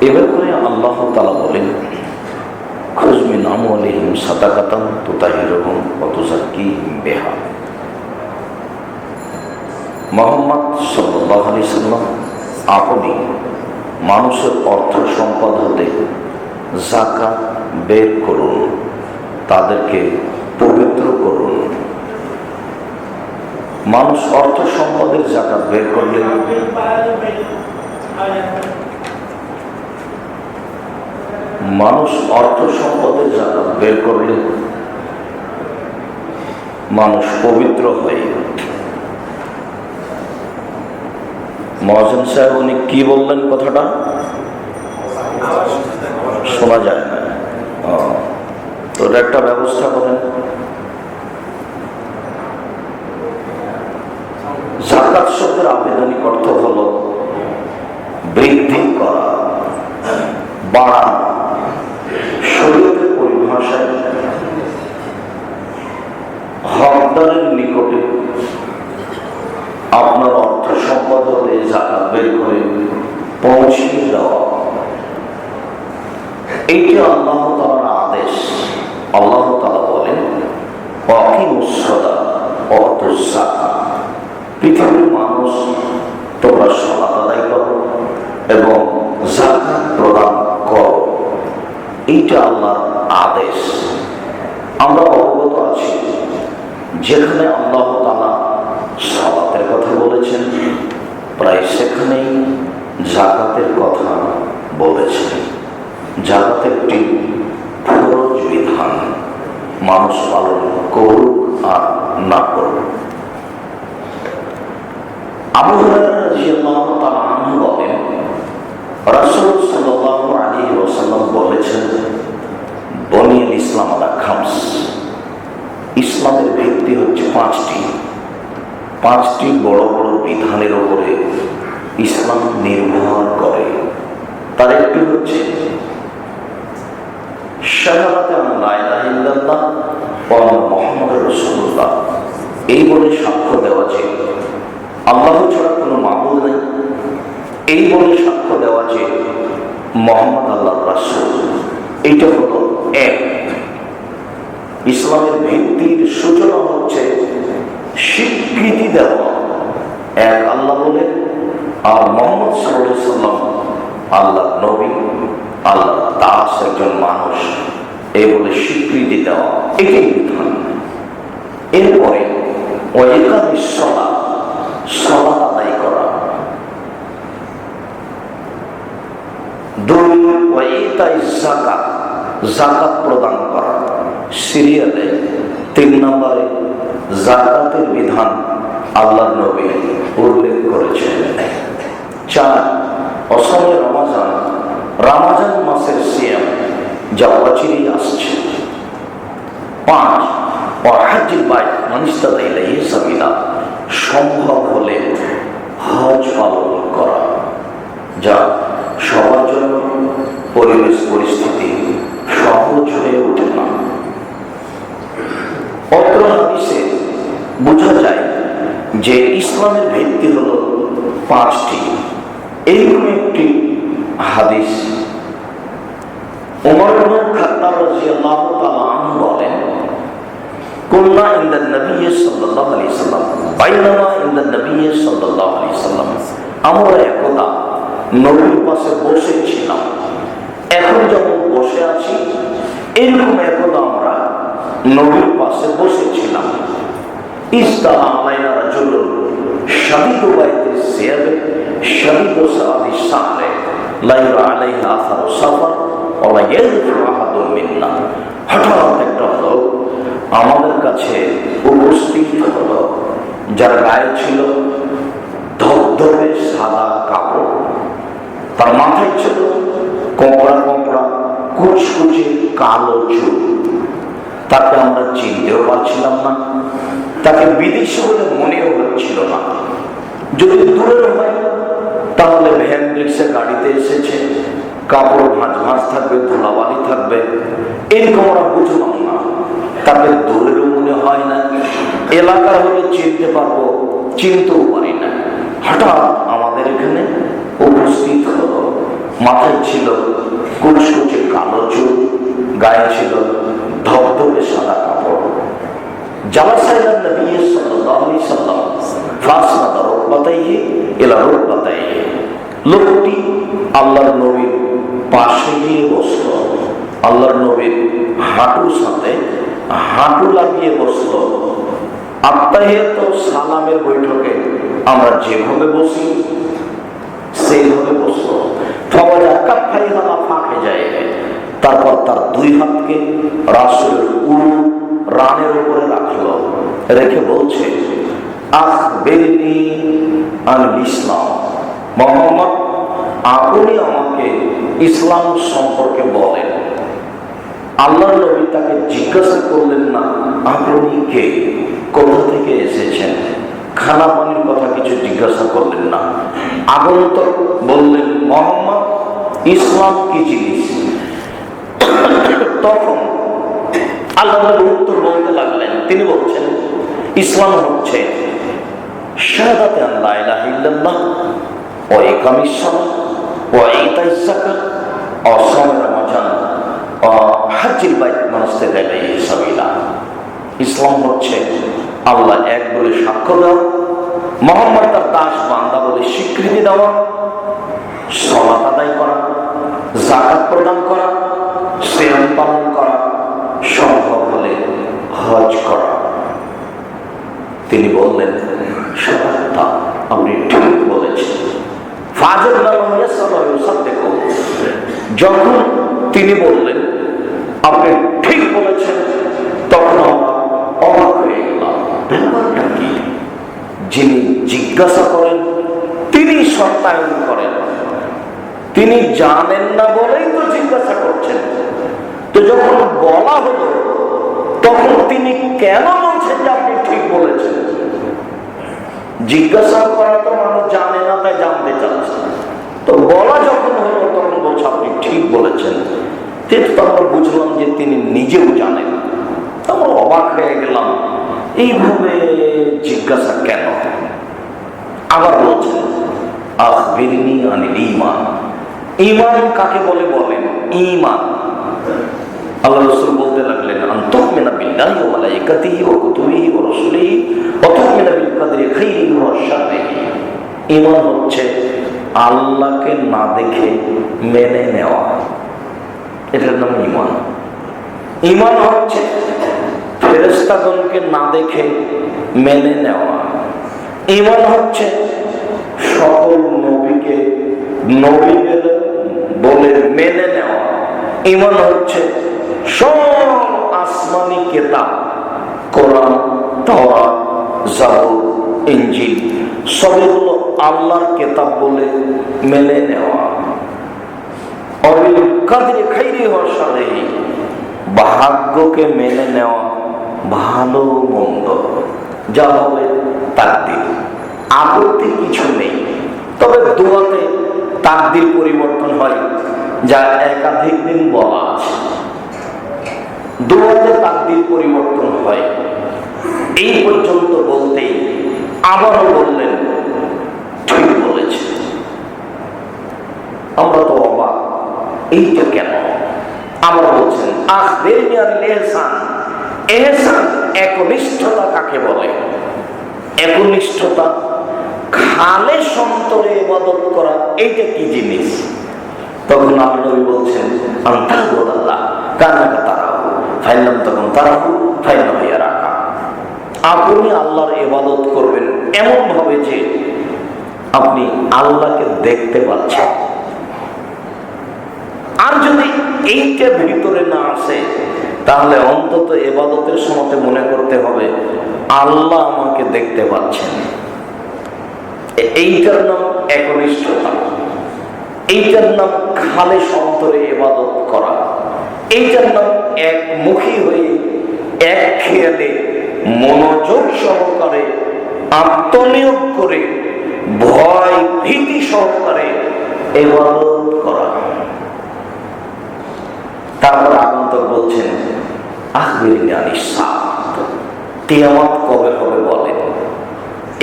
এবার করে আল্লাহ তাআলা বলেন, খুয মিন আমওয়ালিহিম সাদাকাতান তুতাহিরুহুম ওয়া তুযাক্কিহিম বিহা। মুহাম্মদ সাল্লাল্লাহু আলাইহি সাল্লাম, আপনি মানুষের অর্থ সম্পদ হতে যাকাত বের করুন, তাদেরকে পবিত্র করুন। মানুষ অর্থ সম্পদের যাকাত বের করলে মানুষ পবিত্র হয়। মুয়াজ্জিন সাহেব উনি কি বললেন কথাটা শোনা যায় না, তো এটা একটা ব্যবস্থা করেন। যাকাত শব্দের আবেদনিক অর্থ হলো বৃদ্ধি করা, বাড়ানো। শরীয়তের পরিভাষায় হকদারের নিকটে আপনার অর্থ সম্পদ হলে যাকাত বের করে পৌঁছিয়ে দেওয়া, এইটি আল্লাহ তাআলার আদেশ। আল্লাহ তাআলা বলেন, আকিমুস সালাত ওয়া আতুজ যাকাত। পৃথিবীর মানুষ, তোমরা সালাত আদায় করো এবং যাকাত প্রদান করো, এইটা আল্লাহর আদেশ। আমরা অবগত আছি, যেখানে আল্লাহ তাআলা সালাতের কথা বলেছেন, প্রায় সেখানেই যাকাতের কথা বলেছেন। যাকাত একটি ফরজ বিধান, মানুষ পালন করুক আর না করুক। আবু হুরায়রা রাদিয়াল্লাহু তাআলা আনহু বলেন, রাসূল সাল্লাল্লাহু আলাইহি ওয়াসাল্লাম বলেছেন, বুনিয়াল ইসলাম আলা খামস। ইসলামের ভিত্তি হচ্ছে পাঁচটি বড় বড় বিধানের উপরে ইসলাম নির্ভর করে। তার একটি হচ্ছে শাহাদাতে লা ইলাহা ইল্লাল্লাহ ওয়া আন্না মুহাম্মাদুর রাসূলুল্লাহ, এই বলে সাক্ষ্য দেওয়া যে আল্লাহ ছাড়া কোনো মাবুদ নেই, এই বলে সাক্ষ্য দেওয়া যে মুহাম্মদ আল্লাহর রাসূল। এইটা হলো এক। ইসলামের ভিত্তির সূচনা হচ্ছে স্বীকৃতি দেওয়া এক আল্লাহ বলে, আর মুহাম্মদ সাল্লাল্লাহু আলাইহি ওয়াসাল্লাম আল্লাহর নবী, আল্লাহর দাস, একজন মানুষ, এই বলে স্বীকৃতি দেওয়া, এটাই বিধান। এরপরে ওয়াইকামিস সালাত, সালাত আদায় করা। দুই, ওয়াইতাইজ যাকাত, যাকাত প্রদান করা। সিরিয়ালে 3 নম্বরে যাকাতের বিধান আল্লাহর নবী উল্লেখ করেছেন। 4, অসময়ে রমজান মাসের সিয়াম, যা অচিরেই আসছে। 5, হজ্জুল বাইত মান ইসতাতা ইলাইহি সাবিলা, সম্ভব হলে হজ পালন করা, যা সবার জন্য পরিবেশ পরিস্থিতি সহজ হয়ে ওঠে না। অত্র হাদিসে বোঝা যায় যে ইসলামের ভিত্তি হলো 5টি। এইরকম একটি হাদিস ওমর ইবনে খাত্তাব রাদিয়াল্লাহু তাআলা আনহু বলেন, কুননা ইনদান নবী সাল্লাল্লাহু আলাইহি সাল্লাম, বাইনামা ইনদান নবী সাল্লাল্লাহু আলাইহি সাল্লাম, আমরা একদা নবীর পাশে বসে ছিলাম। এখন যখন বসে আছি, এরকম একদা আমরা নবীর পাশে বসেছিলাম। ইসতালা আলাইনা রাজুলুন শাদীদু বাইতি সিয়াবে শাদীদু সাদি সাহরে লা ইরা আলাইহি আসারু সাফার ওয়া লা ইয়াযফু আহাদুম মিন্না। হঠাৎ একটা লোক আমাদের কাছে উপস্থিত হলো, যার গায়ে ছিল ধবধবে সাদা কাপড়, তার মাথায় ছিল কোঁকড়া কোঁকড়া কুচকুচে কালো চুল। তাকে আমরা চিনতেও পারছিলাম না, তাকে বিদেশি বলে মনেও হচ্ছিল না। যদি দূরের হয় তাহলে ভ্যান রিক্সা গাড়িতে এসেছে, কাপড় ভাঁজ ভাঁজ থাকবে, ধুলাবালি থাকবে, এরকম আমরা বুঝলাম না। তাকে দূরেরও মনে হয় না, এলাকার হলে চিনতে পারবো, চিনতেও পারি না। হঠাৎ আমাদের এখানে উপস্থিত হলো। মাথায় ছিল কুচকুচে কালো চুল, গায়ে ছিল ধবধবে সাদা কাপড়। জালাসা ইলা নবী সাল্লাল্লাহু আলাইহি সাল্লাম ফাসনাদা রুকবাতাইহি ইলা রুকবাতাইহি। লোকটি আল্লাহর নবীর পাশে গিয়ে বসলো, আল্লাহর নবীর হাঁটুর সাথে হাঁটু লাগিয়ে বসলো। আত্তাহিয়াত ও সালামের বৈঠকে আমরা যেভাবে বসি সেইভাবে বসলো। ফাওয়াজা কাফাইহা ফাঁকে যায়, তারপর তার দুই হাতকে রাসূলের উরু রানের উপরে রাখলো, রেখে বলছে আখবিরনি আনিল ইসলাম। মুহাম্মদ, আপনি আমাকে ইসলাম সম্পর্কে বলেন। আল্লাহর নবী তাকে জিজ্ঞাসা করলেন না আপনি কে, কোথা থেকে এসেছেন, খানা পানির কথা কিছু জিজ্ঞাসা করলেন না। আগন্তক বললেন মুহাম্মদ, ইসলাম কি জিনিস? তখন আল্লাহ নবী উত্তর বলতে লাগলেন। তিনি বলছেন ইসলাম হচ্ছে শাহাদাতে আল্লা ইলাহা ইল্লাল্লাহ ওয়া ইকামিস সালাত ওয়া ইতাইজ যাকাত ওয়া সাওম রমাজান ওয়া হজ্জুল বাইত মান ইসতাতা ইলাইহি সাবিলা। ইসলাম হচ্ছে আল্লাহ এক বলে সাক্ষ্য দেওয়া, মুহাম্মদ তার দাস বান্দা বলে স্বীকৃতি দেওয়া, সালাত আদায় করা, যাকাত প্রদান করা, সিয়াম পালন করা, সম্ভব হলে হজ করা। তিনি বললেন সত্য, আপনি ঠিক বলেছেন। যখন তিনি বললেন আপনি ঠিক বলেছেন, তখন আমরা অবাক হয়ে গেলাম। ব্যাপারটা কি? যিনি জিজ্ঞাসা করেন তিনি সত্যায়ন করেন। তিনি জানেন না বলেই তো জিজ্ঞাসা করছেন। তো যখন বলা হলো তখন তিনি কেন বলছেন যে আপনি ঠিক বলেছেন? জিজ্ঞাসা করা তো মানুষ জানে না, তাই জানতে চাচ্ছে। তো বলা যখন হলো তখন বলছে আপনি ঠিক বলেছেন। তো আমরা বুঝলাম যে তিনি নিজেও জানেন। আমরা অবাক হয়ে গেলাম, এইভাবে জিজ্ঞাসা কেন? আবার বলছেন আখবিরনি আনিল ঈমান। ঈমান কাকে বলে বলেন? ঈমান আল্লাহ রাসূল বলতে লাগলেন আন তুমিনা বিল্লাহি ওয়া মালাইকাতিহি ওয়া কুতুবিহি ওয়া রাসূলিহি ওয়া তুমিনা বিল কদরি খাইরিহি ওয়া শাররিহি। ঈমান হচ্ছে আল্লাহকে না দেখে মেনে নেওয়া, এটার নাম ঈমান। ঈমান হচ্ছে ফেরেশতাগণকে না দেখে মেনে নেওয়া। ঈমান হচ্ছে সকল নবীকে নবী বলে মেনে নেওয়া। ঈমান হচ্ছে সব আসমানি কিতাব, কোরআন, তাওরাত, জাবুর, ইনজিল সবগুলো আল্লাহর কিতাব বলে মেনে নেওয়া। অবিল কদরি খাইরি ওয়া শাররিহি, ভাগ্যকে মেনে নেওয়া, ভালো মন্দ যা হবে তাকদীর, আপত্তি কিছু নেই। তবে দোয়াতে তাকদীর পরিবর্তন হয়, যা একাধিক দিন বলা আছে। দোয়াতে তাকদীর পরিবর্তন হয়। এই পর্যন্ত বলতেই আবারও বললেন ঠিক বলেছে। আমরা তো অবাক, এইটা কেন? আবার বলছেন আখবিরনি আনিল ইহসান। ইহসান একনিষ্ঠতা কাকে বলে? একনিষ্ঠতা খালেস অন্তরে ইবাদত করা, এইটা কি জিনিস? তখন আল্লাহ নবী বলছেন আনতাবুদাল্লাহ কান্নাকা তারাহু ফাইলাম তখন তারাহু ফাইন্নাহু ইয়ারাকা। আপনি আল্লাহর ইবাদত করবেন এমন ভাবে যে আপনি আল্লাহকে দেখতে পাচ্ছেন। আর যদি এইটা ভিতরে না আসে তাহলে অন্তত ইবাদতের সময় মনে করতে হবে আল্লাহ আমাকে দেখতে পাচ্ছেন। এইটার নাম একনিষ্ঠতা, এইটার নাম খালেস অন্তরে ইবাদত করা, এইটার নাম একমুখী হয়ে এক খেয়ালে মনোযোগ সহকারে আত্মনিয়োগ করে ভয় ভীতি সহকারে ইবাদত করা। তারপর আগন্তক বলছেন আখবিরনি আনিস সাআত, কিয়ামত কবে হবে বলেন।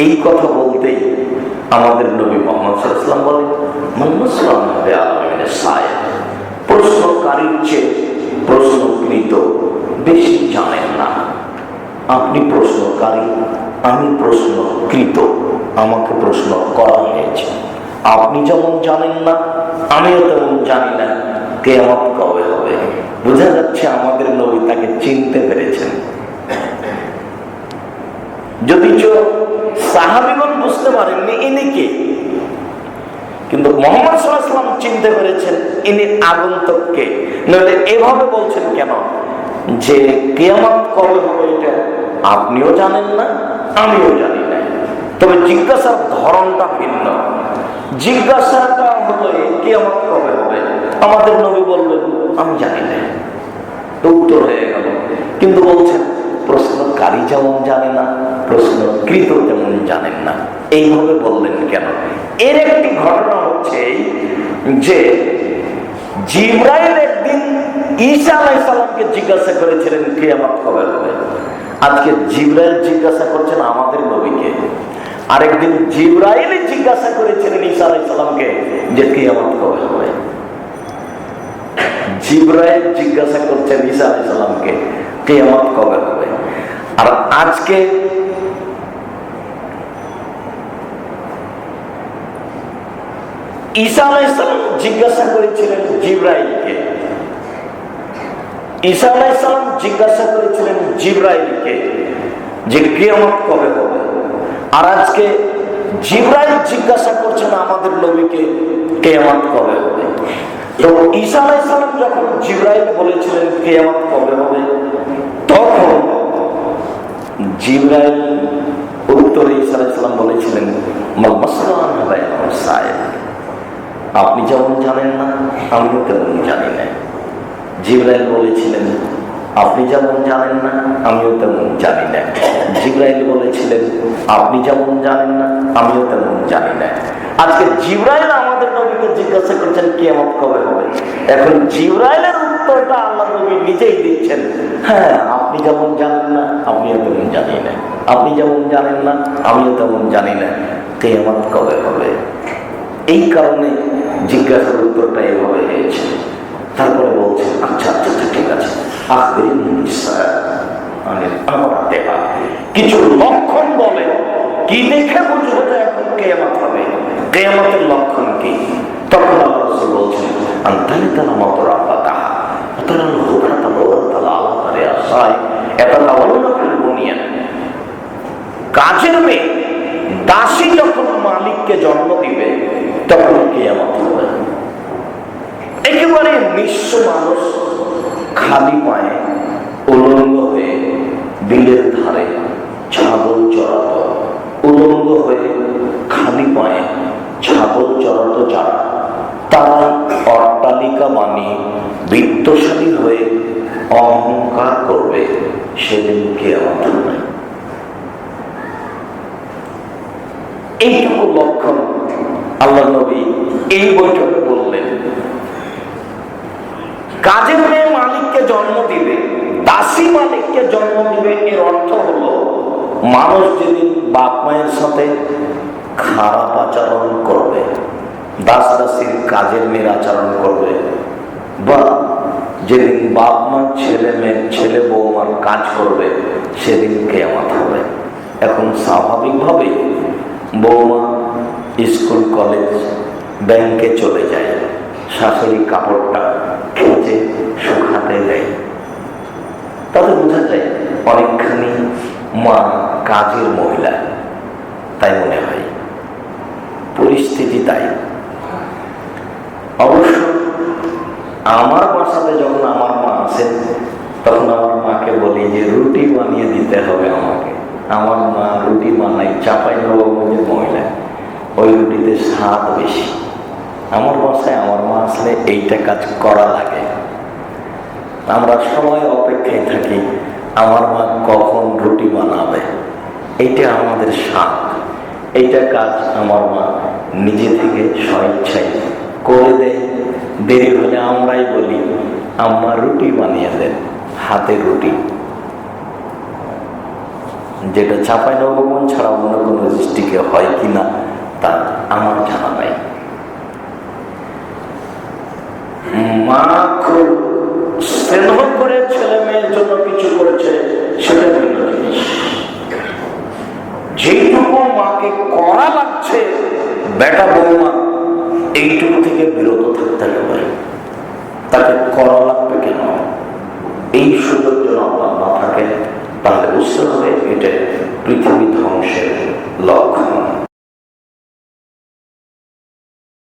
এই কথা বলতেই আমাদের নবী মুহাম্মদ সাল্লাল্লাহু আলাইহি ওয়াসাল্লাম বলেন, মান মুসলাম বিআলমিনের সায়েল, প্রশ্নকারীর চেয়ে প্রশ্নকৃত বেশি জানেন না। আপনি প্রশ্নকারী, আমি প্রশ্নকৃত, আমাকে প্রশ্ন করা হয়েছে। আপনি যেমন জানেন না, আমিও তেমন জানি না কিয়ামত কবে হবে। বোঝা যাচ্ছে আমাদের নবী তাকে চিনতে পেরেছেন। যদিচ সাহাবীগণ বুঝতে পারেননি ইনি কে, কিন্তু মুহাম্মদ সাল্লাল্লাহু আলাইহি ওয়াসাল্লাম চিনতে পেরেছেন ইনি আগন্তুককে। নইলে এভাবে বলছেন কেন যে কিয়ামত কবে হবে এটা আপনিও জানেন না, আমিও জানি না। তবে জিজ্ঞাসার ধরনটা ভিন্ন। জিজ্ঞাসাটা হলো কিয়ামত কবে হবে, আমাদের নবী বললেন আমি জানি না, উত্তর হয়ে গেল। কিন্তু বলছেন প্রশ্নকারী যেমন জানে না, প্রশ্নকৃত তেমন জানেন না। এইভাবে বললেন কেন? এর একটি ঘটনা হচ্ছে যে জিবরাইল একদিন ঈসা আলাইহিস সালামকে জিজ্ঞাসা করেছিলেন কিয়ামত কবে হবে। আজকে জিবরাইল জিজ্ঞাসা করছেন আমাদের নবীকে। আরেকদিন জিবরাইল জিজ্ঞাসা করেছিলেন ঈসা আলাইহিস সালামকে যে কিয়ামত কবে হবে। জিবরাইল জিজ্ঞাসা করছেন ঈসা আলাইহিস সালামকে কিয়ামত কবে হবে। আর আজকে ঈসা আলাইহিস সালাম জিজ্ঞাসা করেছিলেন জিবরাইলকে, ঈসা আলাইহিস সালাম জিজ্ঞাসা করেছিলেন জিবরাইলকে যে কিয়ামত কবে হবে। আর আজকে জিবরাইল জিজ্ঞাসা করছেন আমাদের নবীকে কিয়ামত কবে হবে। তো ঈসা আলাইহিস সালাম যখন জিবরাইল বলেছিলেন কিয়ামত কবে হবে, তখন জিবরাইল উত্তরে ঈসা আলাইহিস সালাম বলেছিলেন মাল মাসলান বাইনাস সায়েল, আপনি যেমন জানেন না আমিও তেমন জানি না। জিবরাইল বলেছিলেন আপনি যেমন জানেন না আমিও তেমন জানি না। জিবরাইল বলেছিলেন আপনি যেমন জানেন না আমিও তেমন জানি না। আজকে জিবরাইল আমাদের নবীকে জিজ্ঞাসা করছেন কিয়ামত কবে হবে। এখন জিবরাইলের উত্তরটা আল্লাহ নবী নিজেই দিচ্ছেন, হ্যাঁ আপনি যেমন জানেন না আমিও তেমন জানি না, আপনি যেমন জানেন না আমিও তেমন জানি না কিয়ামত কবে হবে। এই কারণে জিজ্ঞাসার উত্তরটা এভাবে হয়েছে। তারপরে বলছেন আচ্ছা আচ্ছা ঠিক আছে, কিছু লক্ষণ বলে, কি দেখে বুঝবো যে এখন কিয়ামত হবে, কিয়ামতের লক্ষণ কি? তখন আল্লাহ রাসূল বলছেন আনতানি তালা মাতরা ফাতাহা তারা হুবরাতা ওয়াতালা আলা তারে আসাই এটা লাওয়ালুনা ফিল বুনিয়ান। কাজের মেয়ে দাসী যখন মালিককে জন্ম দিবে তখন কিয়ামত হবে। একেবারে নিঃস্ব মানুষ খালি পায়ে উলঙ্গ হয়ে বিলের ধারে ছাগল চড়াতো, উলঙ্গ হয়ে খালি পায়ে ছাগল চড়াতো যারা, তারা অট্টালিকা বানিয়ে বিত্তশালী হয়ে অহংকার করবে, সেদিন কিয়ামত হবে। এইটুকু লক্ষণ আল্লাহ নবী এই বৈঠকে বললেন। কাজের মেয়ে মালিককে জন্ম দিবে, দাসী মালিককে জন্ম দিবে, এর অর্থ হলো মানুষ যেদিন বাপ মায়ের সাথে খারাপ আচরণ করবে, দাস দাসীর কাজের মেয়ের আচরণ করবে, বা যেদিন বাপ মা ছেলে মেয়ে ছেলে বৌমার কাজ করবে, সেদিন কিয়ামত হবে। এখন স্বাভাবিকভাবে বৌমা স্কুল কলেজ ব্যাংকে চলে যায়, শাশুড়ি কাপড়টা খেঁচে শুকাতে দেয়, তাতে বোঝা যায় অনেকখানি মা কাজের মহিলা, তাই মনে হয়, পরিস্থিতি তাই। অবশ্য আমার বাসাতে যখন আমার মা আসেন তখন আমার মাকে বলি যে রুটি বানিয়ে দিতে হবে আমাকে। আমার মা রুটি বানাই, চাপাই নবাবগঞ্জের মহিলা, ওই রুটিতে স্বাদ বেশি। আমার বাসায় আমার মা আসলে এইটা কাজ করা লাগে। আমরা সবাই অপেক্ষায় থাকি আমার মা কখন রুটি বানাবে, এইটা আমাদের স্বাদ। এইটা কাজ আমার মা নিজে থেকে স্বেচ্ছায় করে দেয়। দেরি হলে আমরাই বলি আম্মা রুটি বানিয়ে দেন, হাতে রুটি, যেটা চাঁপাইনবাবগঞ্জ ছাড়া অন্য কোনো ডিস্ট্রিক্টে হয় কিনা তা আমার জানা নাই। মা খুব স্নেহ করে ছেলে মেয়ের জন্য কিছু করেছে, সেটা ভিন্ন জিনিস। যেটুকু মাকে করা লাগছে বেটা বৌমা এইটুকু থেকে বিরত থাকতে হবে। তাকে করা লাগবে কেন? এই সুযোগ যেন আপনার না থাকে, তাহলে বুঝতে হবে এটা